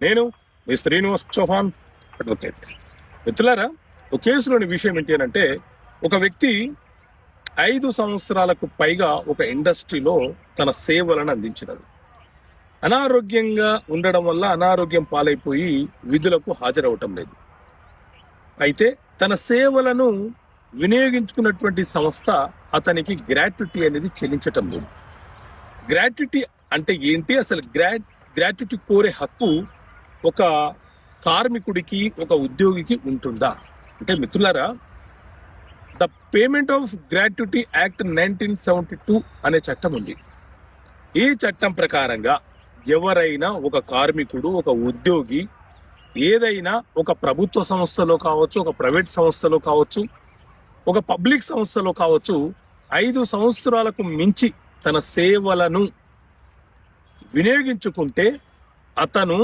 నేను మీ శ్రీనివాస్ చౌహాన్ అడ్వకేట్. మిత్రులారా, ఒక కేసులోని విషయం ఏంటి అంటే, ఒక వ్యక్తి 5 సంవత్సరాలకు పైగా ఒక ఇండస్ట్రీలో తన సేవలను అందించినది. అనారోగ్యంగా ఉండడం వల్ల అనారోగ్యం పాలైపోయి విధులకు హాజరవటం లేదు. అయితే తన సేవలను వినియోగించుకున్నటువంటి సంస్థ అతనికి గ్రాట్యుటీ అనేది చెల్లించటం లేదు. గ్రాట్యుటీ అంటే ఏంటి? అసలు గ్రాట్యుటీ కోరే హక్కు ఒక కార్మికుడికి, ఒక ఉద్యోగికి ఉంటుందా అంటే, మిత్రులారా, the payment of gratuity act 1972 అనే చట్టం ఉంది. ఈ చట్టం ప్రకారంగా ఎవరైనా, ఒక కార్మికుడు, ఒక ఉద్యోగి ఏదైనా ఒక ప్రభుత్వ సంస్థలో కావచ్చు, ఒక ప్రైవేట్ సంస్థలో కావచ్చు, ఒక పబ్లిక్ సంస్థలో కావచ్చు, 5 సంవత్సరాలకు మించి తన సేవలను వినియోగించుకుంటే అతను